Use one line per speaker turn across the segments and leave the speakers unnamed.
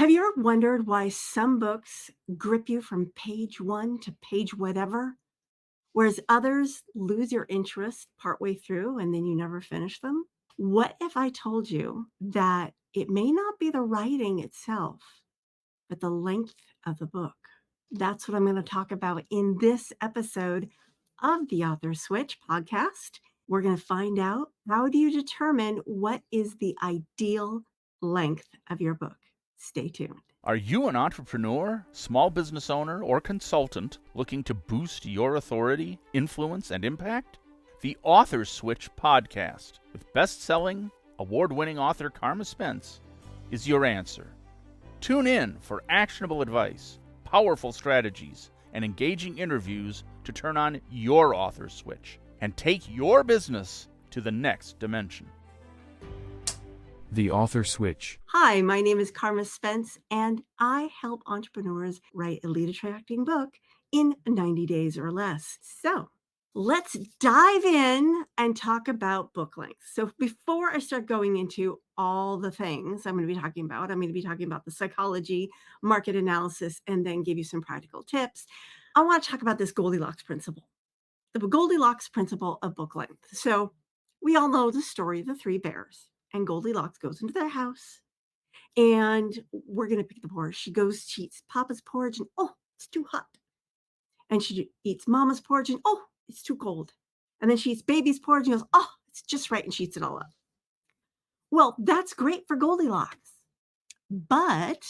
Have you ever wondered why some books grip you from page one to page whatever, whereas others lose your interest partway through and then you never finish them? What if I told you that it may not be the writing itself, but the length of the book? That's what I'm going to talk about in this episode of the Author Switch podcast. We're going to find out, how do you determine what is the ideal length of your book? Stay tuned.
Are you an entrepreneur, small business owner, or consultant looking to boost your authority, influence, and impact? The Author Switch podcast with best-selling, award-winning author Carma Spence is your answer. Tune in for actionable advice, powerful strategies, and engaging interviews to turn on your author switch and take your business to the next dimension.
The Author Switch.
Hi, my name is Carma Spence, and I help entrepreneurs write a lead-attracting book in 90 days or less. So let's dive in and talk about book length. So before I start going into all the things I'm going to be talking about the psychology, market analysis, and then give you some practical tips. I want to talk about this Goldilocks Principle, the Goldilocks Principle of book length. So we all know the story of the three bears. And Goldilocks goes into their house, and we're going to pick the porridge. She eats Papa's porridge, and oh, it's too hot. And she eats Mama's porridge, and oh, it's too cold. And then she eats Baby's porridge, and goes, oh, it's just right, and she eats it all up. Well, that's great for Goldilocks. But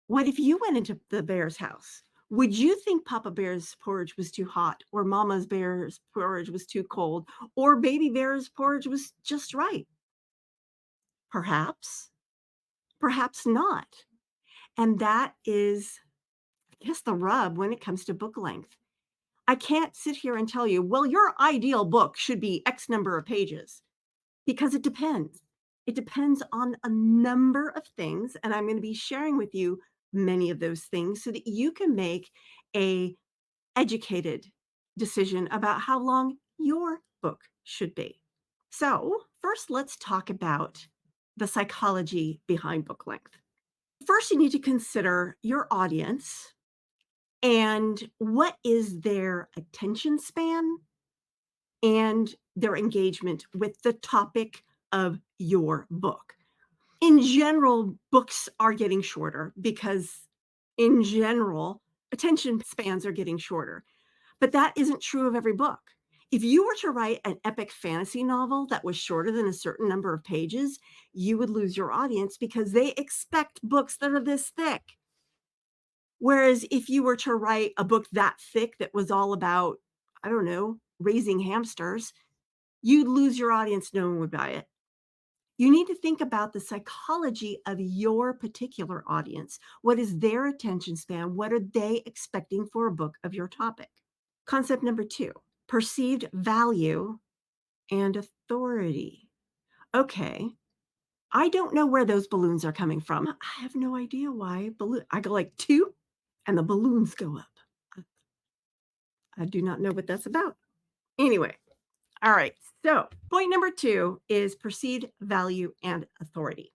what if you went into the bear's house? Would you think Papa Bear's porridge was too hot, or Mama's bear's porridge was too cold, or Baby Bear's porridge was just right? Perhaps, perhaps not. And that is, I guess, the rub when it comes to book length. I can't sit here and tell you, well, your ideal book should be X number of pages, because it depends. It depends on a number of things. And I'm going to be sharing with you many of those things so that you can make a educated decision about how long your book should be. So first, let's talk about the psychology behind book length. First, you need to consider your audience and what is their attention span and their engagement with the topic of your book. In general, books are getting shorter because, in general, attention spans are getting shorter. But that isn't true of every book. If you were to write an epic fantasy novel that was shorter than a certain number of pages, you would lose your audience because they expect books that are this thick. Whereas if you were to write a book that thick that was all about, I don't know, raising hamsters, you'd lose your audience. No one would buy it. You need to think about the psychology of your particular audience. What is their attention span? What are they expecting for a book of your topic? Concept number 2, perceived value and authority. Okay, I don't know where those balloons are coming from. I have no idea why. I go like 2 and the balloons go up. I do not know what that's about. Anyway, all right. So point number 2 is perceived value and authority.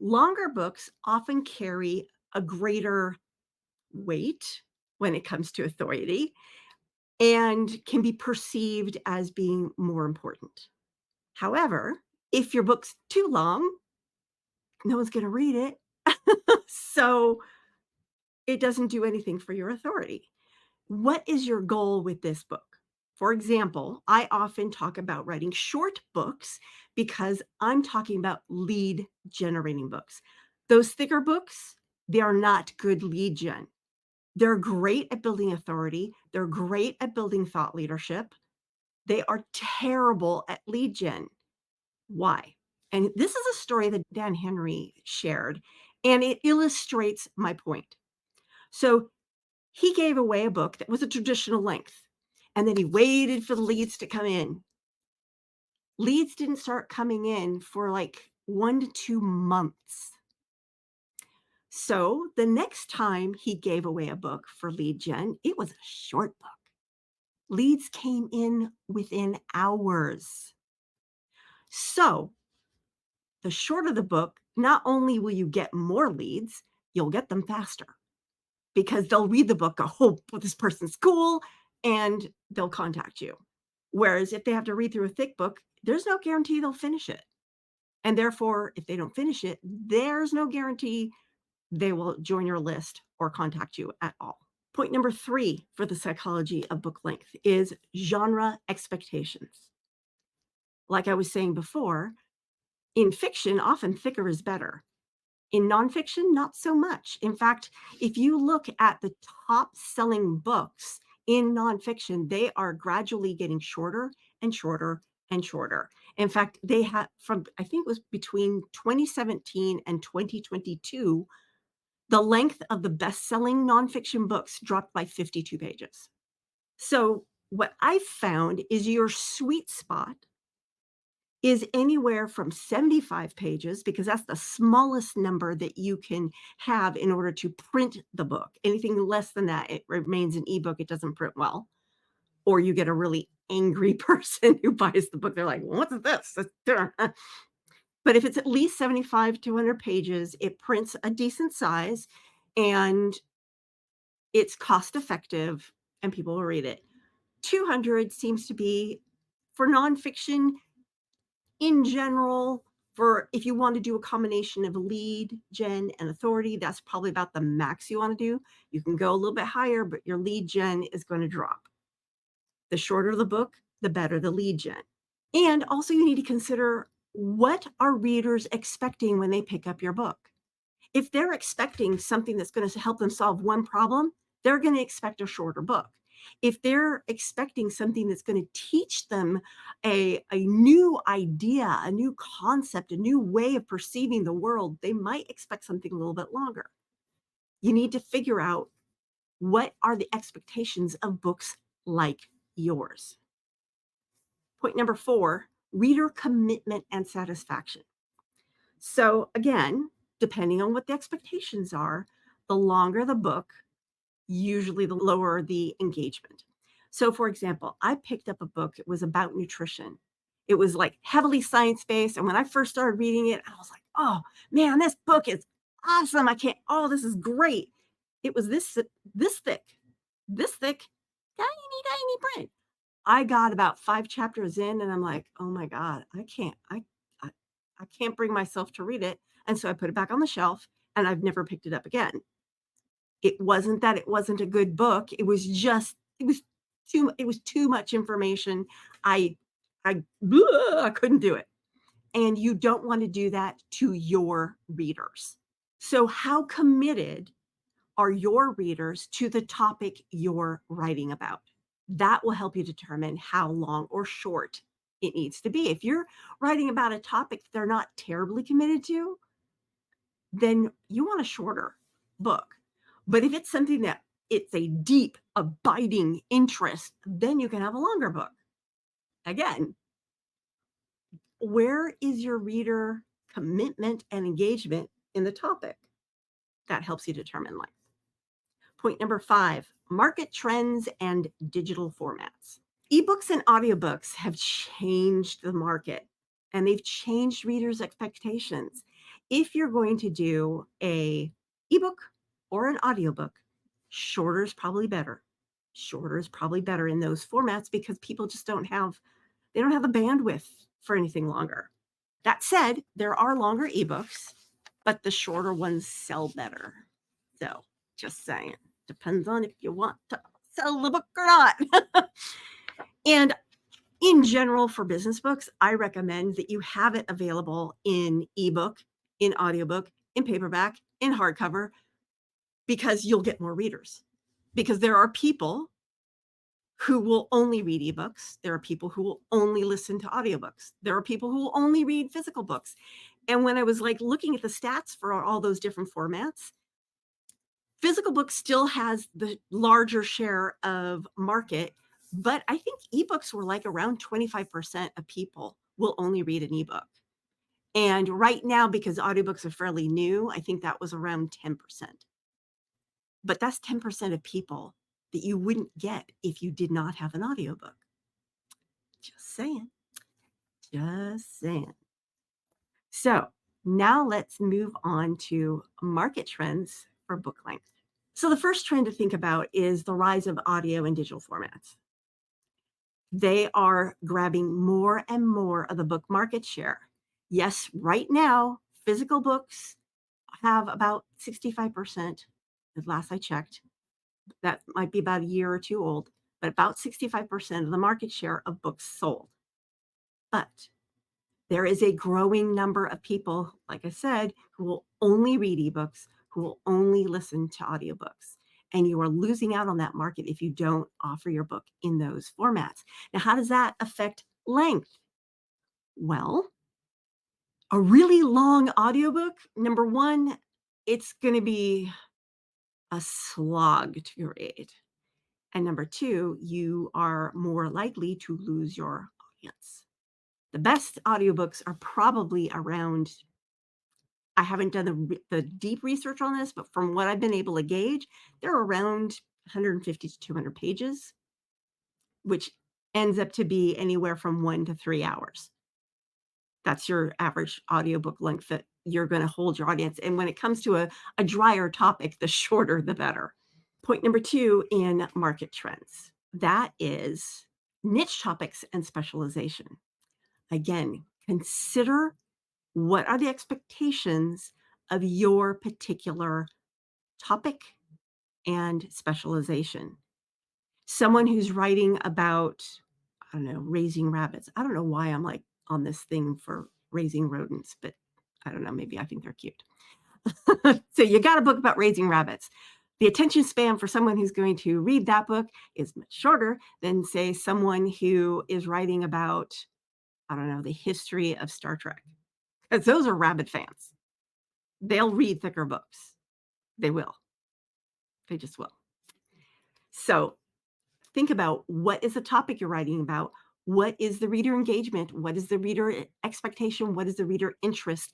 Longer books often carry a greater weight when it comes to authority and can be perceived as being more important. However, if your book's too long, no one's going to read it. So it doesn't do anything for your authority. What is your goal with this book? For example, I often talk about writing short books because I'm talking about lead generating books. Those thicker books, they are not good lead gen. They're great at building authority. They're great at building thought leadership. They are terrible at lead gen. Why? And this is a story that Dan Henry shared, and it illustrates my point. So he gave away a book that was a traditional length, and then he waited for the leads to come in. Leads didn't start coming in for like 1 to 2 months. So the next time he gave away a book for lead gen, it was a short book. Leads came in within hours. So the shorter the book, not only will you get more leads, you'll get them faster because they'll read the book, go, oh, well, this person's cool, and they'll contact you. Whereas if they have to read through a thick book, there's no guarantee they'll finish it. And therefore, if they don't finish it, there's no guarantee they will join your list or contact you at all. Point number 3 for the psychology of book length is genre expectations. Like I was saying before, in fiction, often thicker is better. In nonfiction, not so much. In fact, if you look at the top selling books in nonfiction, they are gradually getting shorter and shorter and shorter. In fact, they have from, I think it was between 2017 and 2022, the length of the best selling nonfiction books dropped by 52 pages. So, what I found is your sweet spot is anywhere from 75 pages, because that's the smallest number that you can have in order to print the book. Anything less than that, it remains an ebook, it doesn't print well. Or you get a really angry person who buys the book. They're like, "What's this?" But if it's at least 75 to 100 pages, it prints a decent size and it's cost effective and people will read it. 200 seems to be for nonfiction in general. For if you want to do a combination of lead gen and authority, that's probably about the max you want to do. You can go a little bit higher, but your lead gen is going to drop. The shorter the book, the better the lead gen. And also you need to consider, what are readers expecting when they pick up your book? If they're expecting something that's going to help them solve one problem, they're going to expect a shorter book. If they're expecting something that's going to teach them a new idea, a new concept, a new way of perceiving the world, they might expect something a little bit longer. You need to figure out, what are the expectations of books like yours? Point number 4, reader commitment and satisfaction. So again, depending on what the expectations are, the longer the book, usually the lower the engagement. So for example, I picked up a book, it was about nutrition. It was like heavily science-based. And when I first started reading it, I was like, oh man, this book is awesome. This is great. It was this thick, tiny print. I got about 5 chapters in and I'm like, oh my God, I can't bring myself to read it. And so I put it back on the shelf and I've never picked it up again. It wasn't that it wasn't a good book. It was too much information. I couldn't do it. And you don't want to do that to your readers. So how committed are your readers to the topic you're writing about? That will help you determine how long or short it needs to be. If you're writing about a topic they're not terribly committed to, then you want a shorter book. But if it's something that it's a deep, abiding interest, then you can have a longer book. Again, where is your reader commitment and engagement in the topic? That helps you determine length. Point number 5, market trends and digital formats. Ebooks and audiobooks have changed the market and they've changed readers' expectations. If you're going to do a ebook or an audiobook, shorter is probably better. Shorter is probably better in those formats because people just don't have the bandwidth for anything longer. That said, there are longer ebooks, but the shorter ones sell better. So, just saying, depends on if you want to sell the book or not. And in general, for business books, I recommend that you have it available in ebook, in audiobook, in paperback, in hardcover, because you'll get more readers. Because there are people who will only read ebooks. There are people who will only listen to audiobooks. There are people who will only read physical books. And when I was like looking at the stats for all those different formats, physical books still has the larger share of market, but I think ebooks were like around 25% of people will only read an ebook. And right now, because audiobooks are fairly new, I think that was around 10%. But that's 10% of people that you wouldn't get if you did not have an audiobook. Just saying. Just saying. So Now let's move on to market trends for book length. So the first trend to think about is the rise of audio and digital formats. They are grabbing more and more of the book market share. Yes, right now, physical books have about 65%, as last I checked. That might be about a year or two old, but about 65% of the market share of books sold. But there is a growing number of people, like I said, who will only read ebooks, who will only listen to audiobooks. And you are losing out on that market if you don't offer your book in those formats. Now, how does that affect length? Well, a really long audiobook, number one, it's going to be a slog to read. And number two, you are more likely to lose your audience. The best audiobooks are probably around, I haven't done the deep research on this, but from what I've been able to gauge, they're around 150 to 200 pages, which ends up to be anywhere from 1 to 3 hours. That's your average audiobook length that you're going to hold your audience. And when it comes to a drier topic, the shorter, the better. Point number 2 in market trends, that is niche topics and specialization. Again, consider what are the expectations of your particular topic and specialization. Someone who's writing about, I don't know, raising rabbits. I don't know why I'm like on this thing for raising rodents, but I don't know, maybe I think they're cute. So you got a book about raising rabbits. The attention span for someone who's going to read that book is much shorter than, say, someone who is writing about, I don't know, the history of Star Trek. Because those are rabbit fans. They'll read thicker books. They will. They just will. So think about, what is the topic you're writing about? What is the reader engagement? What is the reader expectation? What is the reader interest?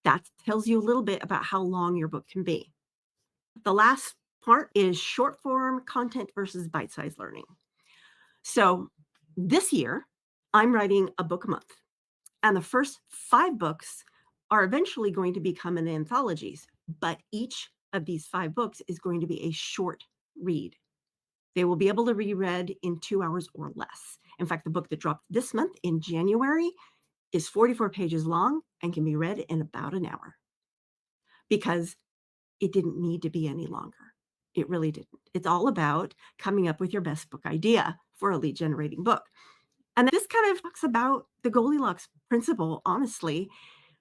That tells you a little bit about how long your book can be. The last part is short form content versus bite-sized learning. So this year, I'm writing a book a month, and the first 5 books are eventually going to become an anthologies, but each of these 5 books is going to be a short read. They will be able to be read in 2 hours or less. In fact, the book that dropped this month in January is 44 pages long and can be read in about an hour, because it didn't need to be any longer. It really didn't. It's all about coming up with your best book idea for a lead generating book. And this kind of talks about the Goldilocks principle, honestly.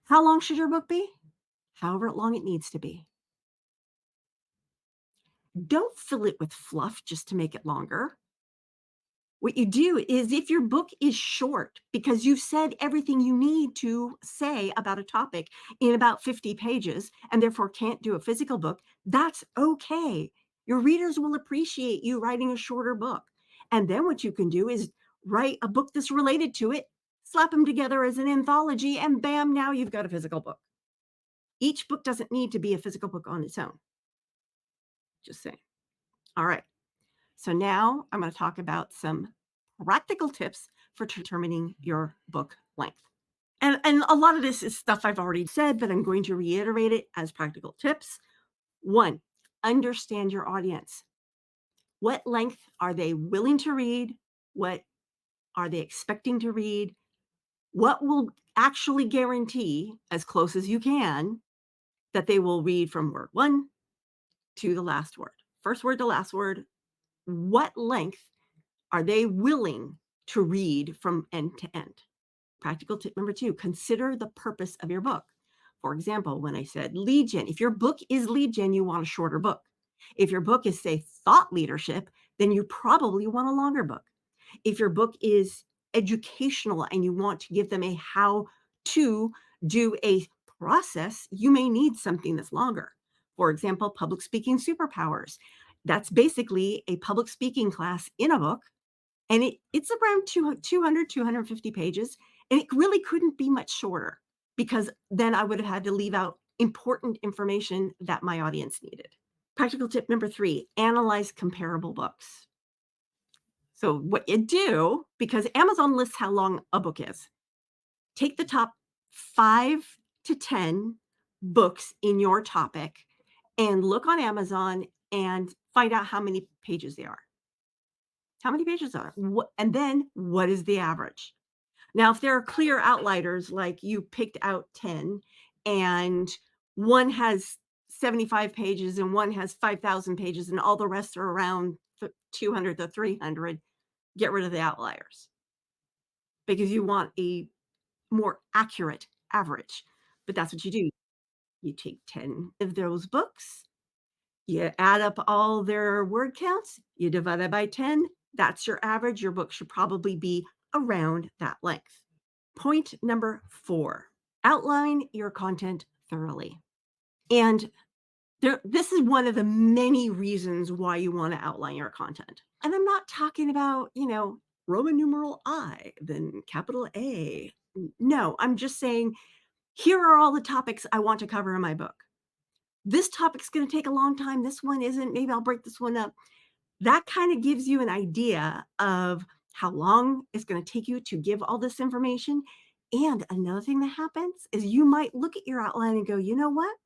How long should your book be? However long it needs to be. Don't fill it with fluff just to make it longer. What you do is, if your book is short because you've said everything you need to say about a topic in about 50 pages and therefore can't do a physical book, that's okay. Your readers will appreciate you writing a shorter book. And then what you can do is write a book that's related to it, slap them together as an anthology, and bam, now you've got a physical book. Each book doesn't need to be a physical book on its own. Just saying. All right. So now I'm going to talk about some practical tips for determining your book length. And a lot of this is stuff I've already said, but I'm going to reiterate it as practical tips. 1, understand your audience. What length are they willing to read? What are they expecting to read? What will actually guarantee, as close as you can, that they will read from word 1 to the last word? First word to last word. What length are they willing to read from end to end? Practical tip number 2, consider the purpose of your book. For example, when I said lead gen, if your book is lead gen, you want a shorter book. If your book is, say, thought leadership, then you probably want a longer book. If your book is educational and you want to give them a how to do a process, you may need something that's longer. For example, public speaking superpowers. That's basically a public speaking class in a book, and it's around 200, 250 pages, and it really couldn't be much shorter, because then I would have had to leave out important information that my audience needed. Practical tip number 3, analyze comparable books. So what you do, because Amazon lists how long a book is, take the top 5 to 10 books in your topic and look on Amazon and find out how many pages they are. How many pages are? And then what is the average? Now, if there are clear outliers, like you picked out 10 and one has 75 pages and one has 5,000 pages and all the rest are around 200 to 300, get rid of the outliers because you want a more accurate average. But that's what you do. You take 10 of those books, you add up all their word counts, you divide it by 10. That's your average. Your book should probably be around that length. Point number 4, outline your content thoroughly. And this is one of the many reasons why you want to outline your content. And I'm not talking about, Roman numeral I, then capital A. No, I'm just saying, here are all the topics I want to cover in my book. This topic's going to take a long time. This one isn't. Maybe I'll break this one up. That kind of gives you an idea of how long it's going to take you to give all this information. And another thing that happens is you might look at your outline and go, you know what?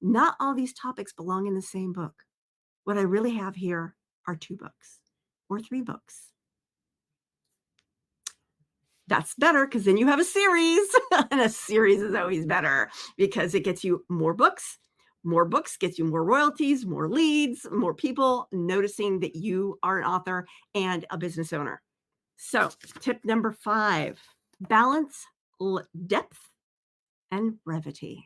Not all these topics belong in the same book. What I really have here are 2 books or 3 books. That's better because then you have a series. And a series is always better because it gets you more books. More books gets you more royalties, more leads, more people noticing that you are an author and a business owner. So, tip number 5, balance depth and brevity.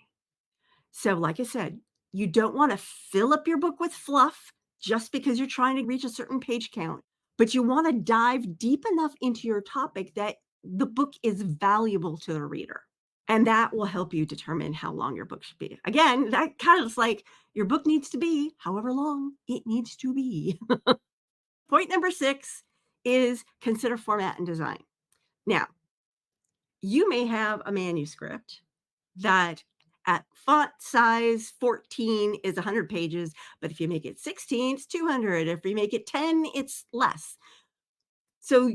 So, like I said, you don't want to fill up your book with fluff just because you're trying to reach a certain page count, but you want to dive deep enough into your topic that the book is valuable to the reader. And that will help you determine how long your book should be. Again, that kind of is like your book needs to be however long it needs to be. Point number 6 is consider format and design. Now, you may have a manuscript that at font size 14 is 100 pages, but if you make it 16, it's 200. If you make it 10, it's less. So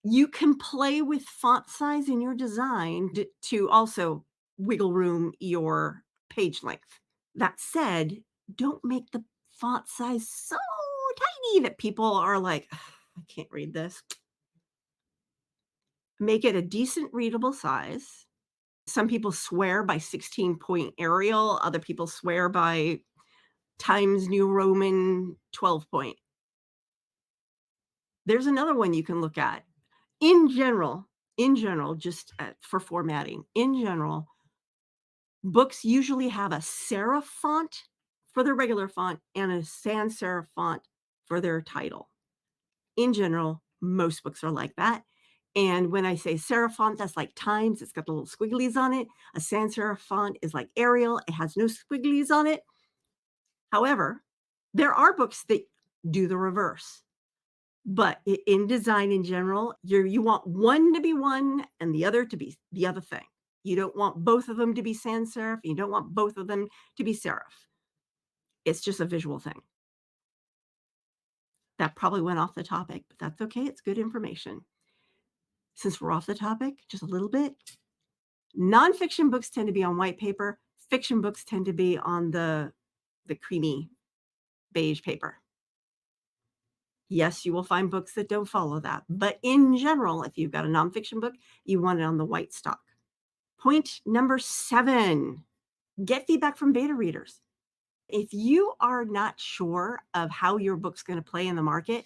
you can play with font size in your design to also wiggle room your page length. That said, don't make the font size so tiny that people are like, I can't read this. Make it a decent readable size. Some people swear by 16-point Arial. Other people swear by Times New Roman 12-point. There's another one you can look at. In general, just for formatting, in general, books usually have a serif font for their regular font and a sans serif font for their title. In general, most books are like that. And when I say serif font, that's like Times. It's got the little squigglies on it. A sans serif font is like Arial. It has no squigglies on it. However, there are books that do the reverse. But in design in general, you want one to be one and the other to be the other thing. You don't want both of them to be sans serif. You don't want both of them to be serif. It's just a visual thing. That probably went off the topic, but that's okay. It's good information. Since we're off the topic just a little bit, nonfiction books tend to be on white paper. Fiction books tend to be on the creamy beige paper. Yes, you will find books that don't follow that. But in general, if you've got a nonfiction book, you want it on the white stock. Point number 7, get feedback from beta readers. If you are not sure of how your book's going to play in the market,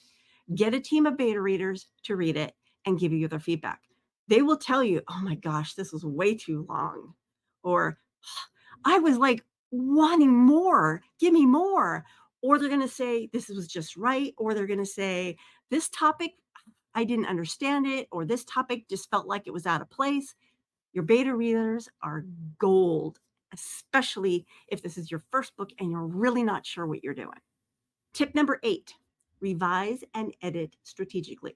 get a team of beta readers to read it and give you their feedback. They will tell you, oh my gosh, this was way too long. Or I was like wanting more, give me more. Or they're going to say, this was just right. Or they're going to say, this topic, I didn't understand it. Or this topic just felt like it was out of place. Your beta readers are gold, especially if this is your first book and you're really not sure what you're doing. Tip number 8, revise and edit strategically.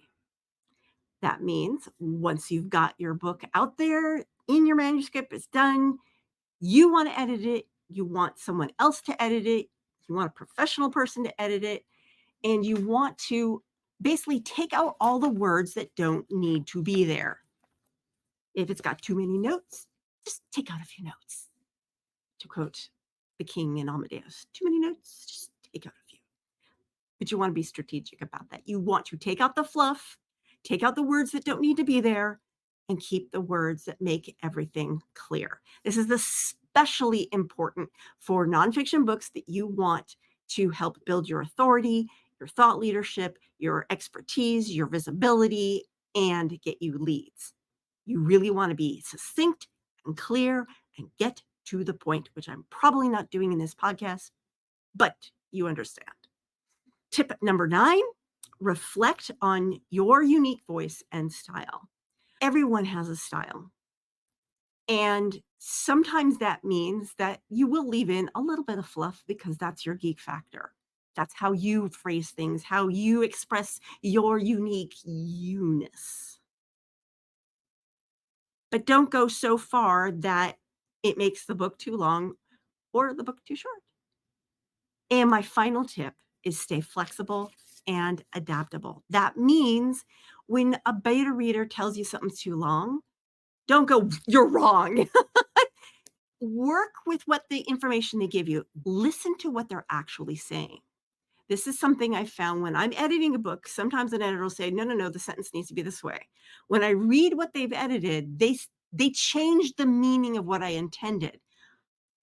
That means once you've got your book out there in your manuscript, it's done, you want to edit it, you want someone else to edit it, you want a professional person to edit it, and you want to basically take out all the words that don't need to be there. If it's got too many notes, just take out a few notes. To quote the king in Amadeus, too many notes, just take out a few. But you want to be strategic about that. You want to take out the fluff, take out the words that don't need to be there, and keep the words that make everything clear. This is especially important for nonfiction books that you want to help build your authority, your thought leadership, your expertise, your visibility, and get you leads. You really want to be succinct and clear and get to the point, which I'm probably not doing in this podcast, but you understand. Tip number 9, reflect on your unique voice and style. Everyone has a style. And sometimes that means that you will leave in a little bit of fluff because that's your geek factor. That's how you phrase things, how you express your unique you-ness. But don't go so far that it makes the book too long or the book too short. And my final tip is stay flexible and adaptable. That means when a beta reader tells you something's too long, don't go, you're wrong. Work with what the information they give you. Listen to what they're actually saying. This is something I found when I'm editing a book. Sometimes an editor will say, no, the sentence needs to be this way. When I read what they've edited, they changed the meaning of what I intended.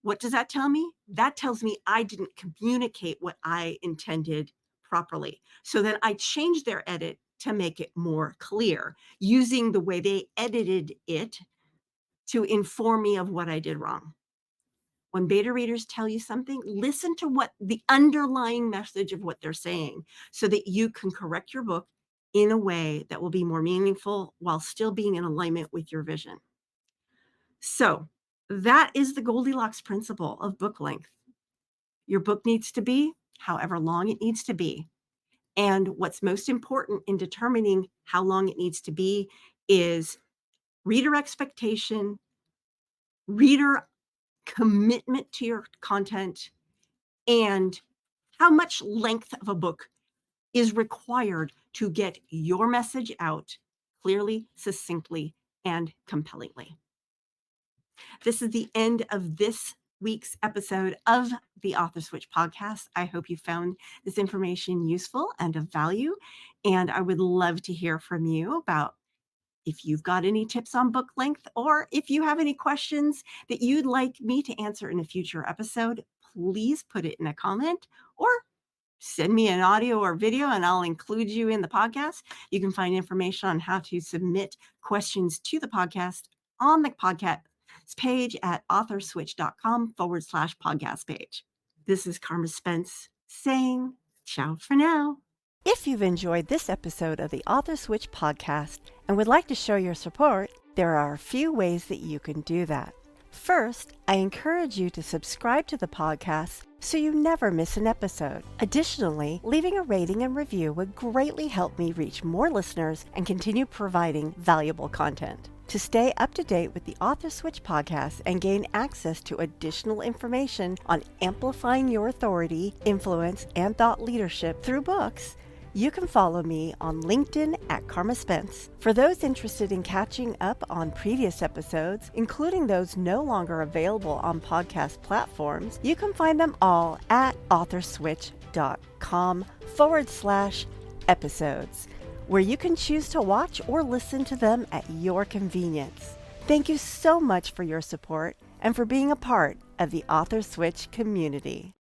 What does that tell me? That tells me I didn't communicate what I intended properly. So then I changed their edit to make it more clear, using the way they edited it to inform me of what I did wrong. When beta readers tell you something, listen to what the underlying message of what they're saying so that you can correct your book in a way that will be more meaningful while still being in alignment with your vision. So that is the Goldilocks principle of book length. Your book needs to be however long it needs to be. And what's most important in determining how long it needs to be is reader expectation, reader commitment to your content, and how much length of a book is required to get your message out clearly, succinctly, and compellingly. This is the end of this week's episode of the Author Switch podcast. I hope you found this information useful and of value, and I would love to hear from you about if you've got any tips on book length, or if you have any questions that you'd like me to answer in a future episode, please put it in a comment or send me an audio or video and I'll include you in the podcast. You can find information on how to submit questions to the podcast on the podcast page at authorswitch.com/podcast page. This is Carma Spence saying ciao for now.
If you've enjoyed this episode of the Author Switch podcast and would like to show your support, there are a few ways that you can do that. First, I encourage you to subscribe to the podcast so you never miss an episode. Additionally, leaving a rating and review would greatly help me reach more listeners and continue providing valuable content. To stay up to date with the Author Switch podcast and gain access to additional information on amplifying your authority, influence, and thought leadership through books, you can follow me on LinkedIn at Carma Spence. For those interested in catching up on previous episodes, including those no longer available on podcast platforms, you can find them all at authorswitch.com/episodes, where you can choose to watch or listen to them at your convenience. Thank you so much for your support and for being a part of the Author Switch community.